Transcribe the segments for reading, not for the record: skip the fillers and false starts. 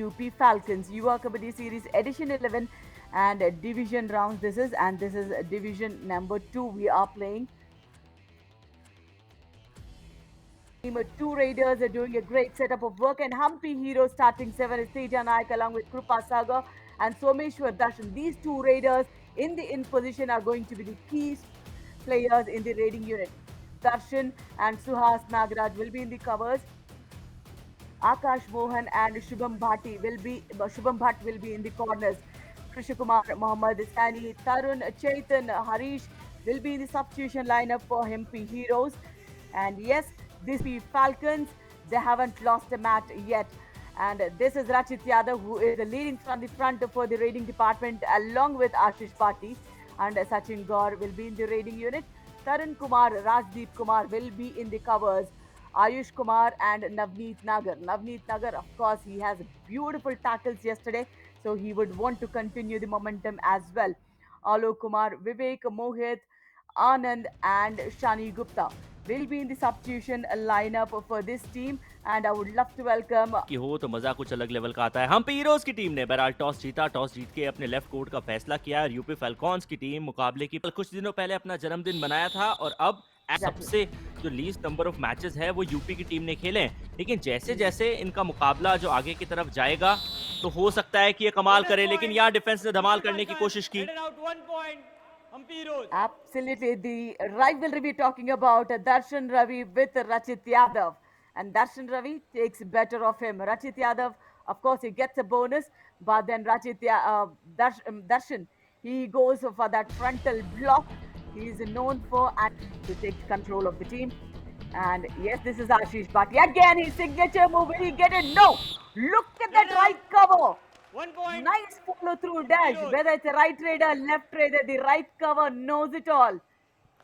UP Falcons. Yuva Kabaddi Series Edition 11 and Division rounds. This is Division number 2 we are playing. Team 2 Raiders are doing a great setup of work, and Humpy Heroes starting 7 is Teja Naik along with Krupa Sagar and Someshwar Darshan. These two Raiders in position are going to be the key players in the raiding unit. Darshan and Suhas Nagaraj will be in the covers. Akash Mohan and Shubham Bhatt will be in the corners. Krishna Kumar, Mohammad Sani, Tarun, Chaitan, Harish will be in the substitution lineup for MP Heroes. And yes, these be Falcons, they haven't lost a match yet. And this is Rachit Yadav, who is leading from the front for the raiding department along with Ashish Pati. And Sachin Gaur will be in the raiding unit. Tarun Kumar, Rajdeep Kumar will be in the covers. Ayush Kumar and Navneet Nagar. Navneet Nagar, of course, he has beautiful tackles yesterday, so he would want to continue the momentum as well. Alok Kumar, Vivek, Mohit, Anand, and Shani Gupta will be in the substitution lineup for this team, and I would love to welcome की हो तो मजा कुछ अलग level का आता है। Hampi heroes की टीम ने बहरहाल टॉस जीता, टॉस जीत के अपने लेफ्ट कोर्ट का फैसला किया और यूपी फैल्कॉन्स की टीम मुकाबले की कुछ दिनों पहले अपना जन्मदिन मनाया था और अब सबसे जो लीस्ट नंबर ऑफ मैचेस है वो यूपी की टीम ने खेले, लेकिन जैसे जैसे इनका मुकाबला जो आगे की तरफ जाएगा तो हो सकता है कि ये कमाल करे, लेकिन यहाँ डिफेंस ने धमाल करने की कोशिश की। Absolutely, the rivalry we're talking about Darshan Ravi with Rachit Yadav, and Darshan Ravi takes better of him. Rachit Yadav, of course, he gets a bonus, but then Darshan, he goes for that frontal block. He is known for and to take control of the team. And yes, this is Ashish Bhatia again. His signature move. Will he get it? No. Look at that right cover. 1 point. Nice follow through dash. Whether it's a right raider, left raider, the right cover knows it all.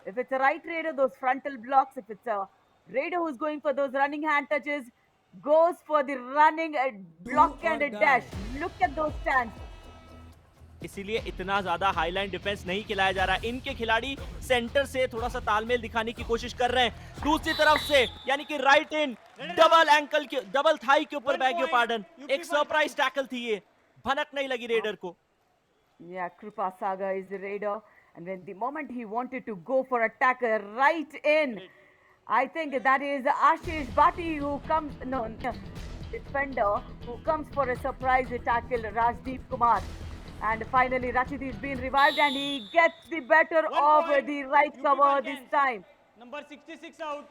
If it's a right raider, those frontal blocks. If it's a raider who's going for those running hand touches, goes for the running block and a dash. Look at those stands. इसीलिए इतना ज्यादा highline defence नहीं खिलाया जा रहा। इनके खिलाड़ी centre से थोड़ा सा तालमेल दिखाने की कोशिश कर रहे हैं। दूसरी तरफ से यानी कि राइट इन डबल एंकल के डबल थाई के ऊपर बैग पार्डन, एक सरप्राइज टैकल थी ये, भनक नहीं लगी रेडर को। Yeah, Krupa Saga is the raider, and when the moment he wanted to go for a tackle right in, I think that is Ashish Bhatti who comes, no, defender who comes for a surprise tackle, Rajdeep Kumar. And finally, Rachit is being revived and he gets the better of the right cover this time. Number 66 out.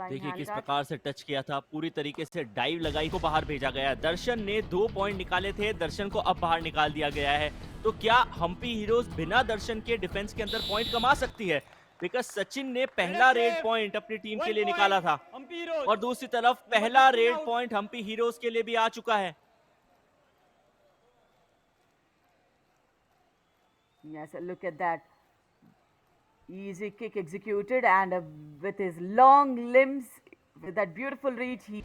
देखिए किस प्रकार से touch किया था, पूरी तरीके से dive लगाई को बाहर भेजा गया। दर्शन ने 2 पॉइंट निकाले थे, दर्शन को अब बाहर निकाल दिया गया है। तो क्या हम्पी हीरोज बिना दर्शन के डिफेंस के अंदर पॉइंट कमा सकती है? बिकॉज सचिन ने पहला रेड पॉइंट अपनी टीम के लिए निकाला था और दूसरी तरफ पहला रेड पॉइंट हम्पी हीरोज के लिए भी आ चुका है। Yes, look at that. Easy kick executed, and with his long limbs, with that beautiful reach, he...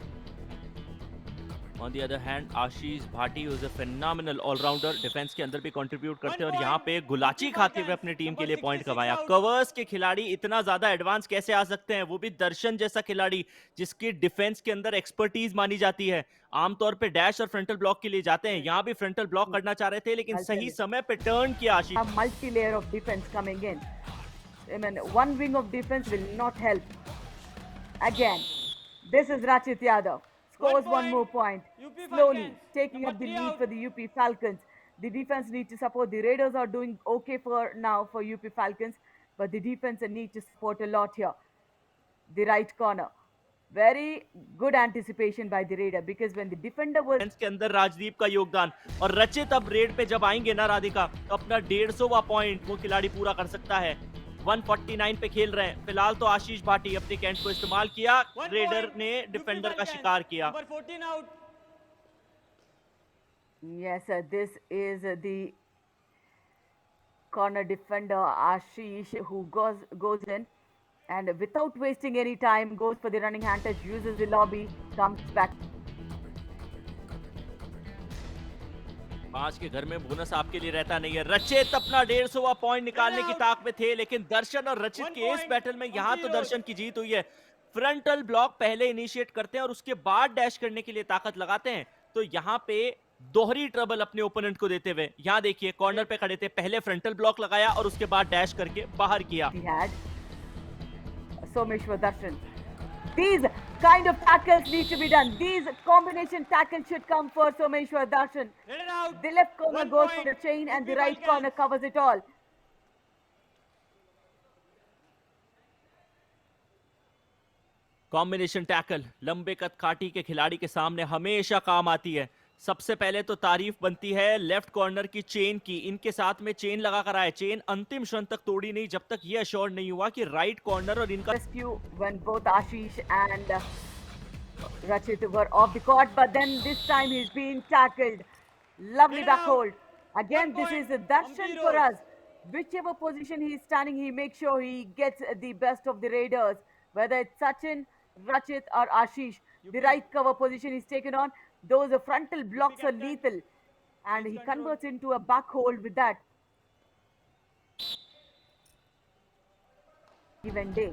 On the other hand, Ashish Bhati was a phenomenal all-rounder, defence के अंदर भी कंट्रीब्यूट करते हैं और यहाँ पे गुलाची खाते हुए अपनी टीम के लिए पॉइंट कमाया। कवर्स के खिलाड़ी इतना ज्यादा एडवांस कैसे आ सकते हैं, वो भी दर्शन जैसा खिलाड़ी जिसकी डिफेंस के अंदर एक्सपर्टीज मानी जाती है। आमतौर पे डैश और फ्रंटल ब्लॉक के लिए जाते हैं, यहाँ भी फ्रंटल ब्लॉक करना चाह रहे थे लेकिन सही समय पे टर्न किया आशीष। A multi-layer of defense coming in. I mean, one wing of defense will not help. Again, this is Rachit Yadav. Scores one more point. Slowly taking up the lead for the UP Falcons. The defense needs to support. The Raiders are doing okay for now for UP Falcons, but the defense needs to support a lot here. The right corner. Very good anticipation by the Raider because when the defender was... के अंदर राजदीप का योगदान और रचित अब red पे जब आएंगे ना राधिका तो अपना 150वां पॉइंट वो खिलाड़ी पूरा कर सकता है। 149 पे खेल रहे हैं फिलहाल। तो आशीष भाटी अपने कैंट को इस्तेमाल किया, रेडर ने डिफेंडर का शिकार किया। Yes, this is the corner defender Ashish who goes in and without wasting any time goes for the running hand touch, uses the lobby, comes back. 5 के घर में बोनस आपके लिए रहता नहीं है। रचित अपना 150वां पॉइंट निकालने की ताक में थे, लेकिन दर्शन और रचित One के इस point, बैटल में यहाँ तो Hampi दर्शन की जीत हुई है। फ्रंटल ब्लॉक पहले इनिशिएट करते हैं और उसके बाद डैश करने के लिए ताकत लगाते हैं, तो यहाँ पे दोहरी ट्रबल अपने ओपोनेंट को देते हुए। यहाँ देखिए कॉर्नर पे खड़े थे, पहले फ्रंटल ब्लॉक लगाया और उसके बाद डैश करके बाहर किया। He had Someshwar Darshan. These kind of tackles need to be done. These combination tackles should come for Someshwar Darshan. Let it out. The left corner 1 goes for point, the chain and the UP right Falcons. corner covers it all. Combination tackle लंबे कद काठी के खिलाड़ी के सामने हमेशा काम आती है। सबसे पहले तो तारीफ बनती है लेफ्ट कॉर्नर की चेन की। इनके साथ में चेन लगा कर आए, चेन अंतिम क्षण तक तोड़ी नहीं जब तक ये अश्योर नहीं हुआ कि राइट कॉर्नर और इनका Rescue when both Ashish and Rachit were off the court, but then this time he's being tackled. Lovely Get back out. hold. Again, 1 this is a point, darshan Hampi for Road. us. Whichever position he's standing, he makes sure he gets the best of the Raiders. Whether it's Sachin, Rachit, or Ashish, the right cover position he's taken on, those frontal blocks are captain. lethal. And Please he control. converts into a back hold with that. Even day.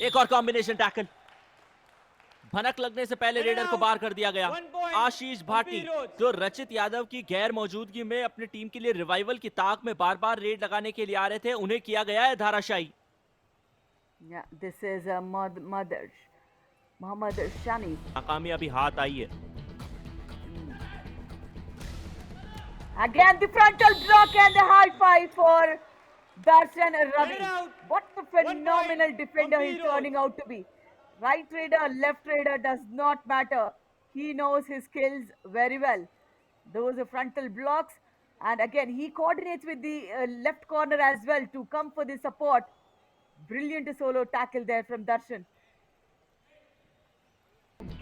एक और combination tackle. भनक लगने से पहले raider को बाहर कर दिया गया। 1 point, आशीष भाटी Hampi Road. जो रचित यादव की गैर मौजूदगी में अपनी टीम के लिए रिवाइवल की ताक में बार बार रेड लगाने के लिए आ रहे थे, उन्हें किया गया है धाराशायी। Yeah, this is a Muhammad Shani. नाकामी अभी हाथ आई है। Again, the frontal block and the high five for Darshan Ravi. Get out. What a 1 point, phenomenal defender Hampi he's Road. turning out to be. Right raider, left raider does not matter. He knows his skills very well. Those are frontal blocks. And again, he coordinates with the left corner as well to come for the support. Brilliant solo tackle there from Darshan.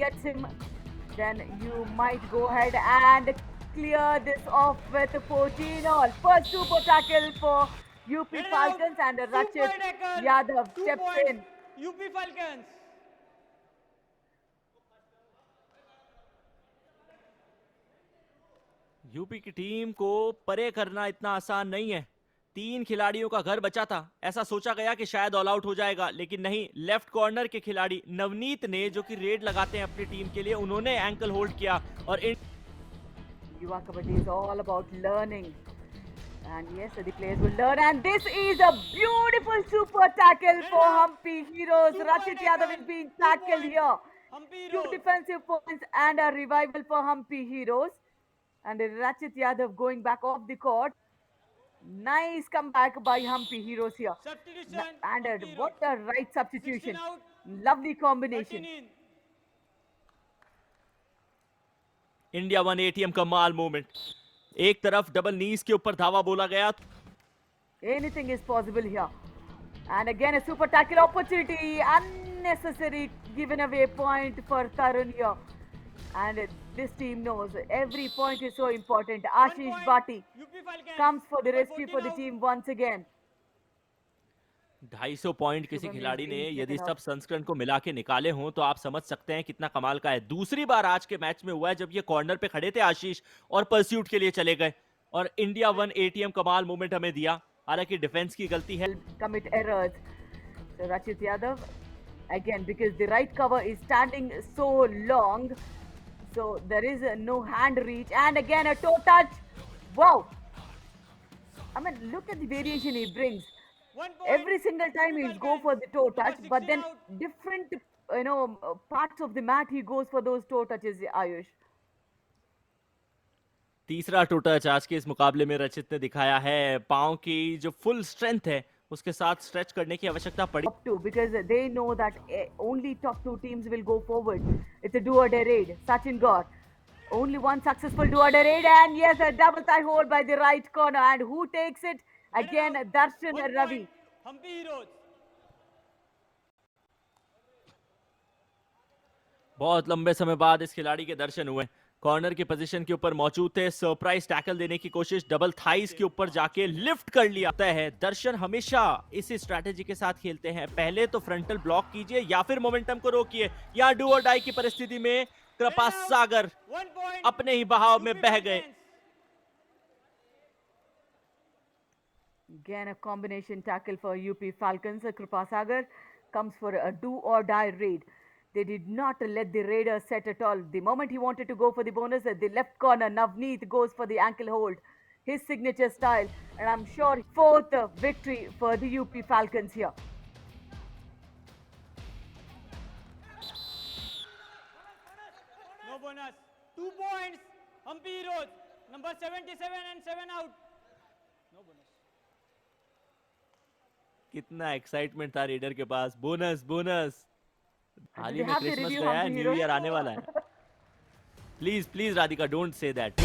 Gets him, then you might go ahead and clear this off with 14 all. First super tackle for UP Let it Falcons out. and Super Rachit tackle. Yadav 2 steps points, in. UP Falcons. UP की team को परे करना इतना आसान नहीं है। 3 खिलाड़ियों का घर बचा था, ऐसा सोचा गया कि शायद ऑल आउट हो जाएगा, लेकिन नहीं। लेफ्ट कॉर्नर के खिलाड़ी नवनीत ने, जो कि रेड लगाते हैं अपनी टीम के लिए, उन्होंने एंकल होल्ड किया और Yuva Kabaddi is all about learning. And yes, the players will learn. And this is a beautiful super tackle for Hampi Heroes. Super Rachit Yadav tackle. is being 2 tackled points, here. Hampi 2 Road. defensive points and a revival for Hampi Heroes. And Rachit Yadav going back off the court. Nice comeback by Hampi Heroes here. Substitution. And Hampi what Road. a right 16 substitution. out, Lovely 13 combination. in. India 1 ATM कमाल movement. एक तरफ double नीज के ऊपर धावा बोला गया, Anything is possible here. And again, a super tackle opportunity. Unnecessary given away point for Tarun here. And this team knows every point is so important. 1 Ashish point, Bhati UP Falcons. comes for the Number rescue 14 for the out. team once again. 250 point किसी शुभम खिलाड़ी is ने being यदि taken सब out. संस्करण को मिला के निकाले हों तो आप समझ सकते हैं कितना कमाल का है। दूसरी बार आज के मैच में हुआ है जब ये कॉर्नर पे खड़े थे आशीष और परस्यूट के लिए चले गए और इंडिया 1 एटीएम कमाल मूवमेंट हमें दिया। हालांकि डिफेंस की गलती है। Commit errors. So Rachit Yadav, again, because the right cover is standing so long, so there is no hand reach. And again, a toe touch. Wow. I mean, look at the variation he brings. 1 point, Every single time UP he'll go Falcons. for the toe touch, Number but 16 then out. different, parts of the mat he goes for those toe touches, Ayush. तीसरा to touch आज के इस मुकाबले में रचित ने दिखाया है। पांव की जो फुल स्ट्रेंथ है उसके साथ स्ट्रेच करने की आवश्यकता पड़ी। Top two, because they know that only top two teams will go forward. It's a do or die raid. Sachin Gaur. Only one successful do or die raid, and yes, a double tie hold by the right corner. And who takes it? Again, Let it out. Darshan 1 Ravi. point, Hampi Heroes. बहुत लंबे समय बाद इस खिलाड़ी के दर्शन हुए। Corner की position के ऊपर मौजूद थे, सरप्राइज टैकल देने की कोशिश, डबल थाइस के ऊपर जाके लिफ्ट कर लिया है। दर्शन हमेशा इसी स्ट्रैटेजी के साथ खेलते हैं, पहले तो फ्रंटल ब्लॉक कीजिए या फिर मोमेंटम को रोकिए। यहाँ डू और डाई की परिस्थिति में कृपा सागर 1 point. अपने ही बहाव में UP बह गए। Falcons. Again, a combination tackle for UP Falcons. Kripa Sagar comes for a do or die raid. They did not let the Raiders set at all. The moment he wanted to go for the bonus at the left corner, Navneet goes for the ankle hold. His signature style. And I'm sure fourth victory for the UP Falcons here. No bonus. 2 points. Hampi Heroes. Number 77 and 7 out. No bonus. कितना excitement था raider के पास, bonus bonus. हाल ही they में have the Christmas review, गया है, Humpy new Heroes? Year आने वाला है। Please please Radhika, don't say that.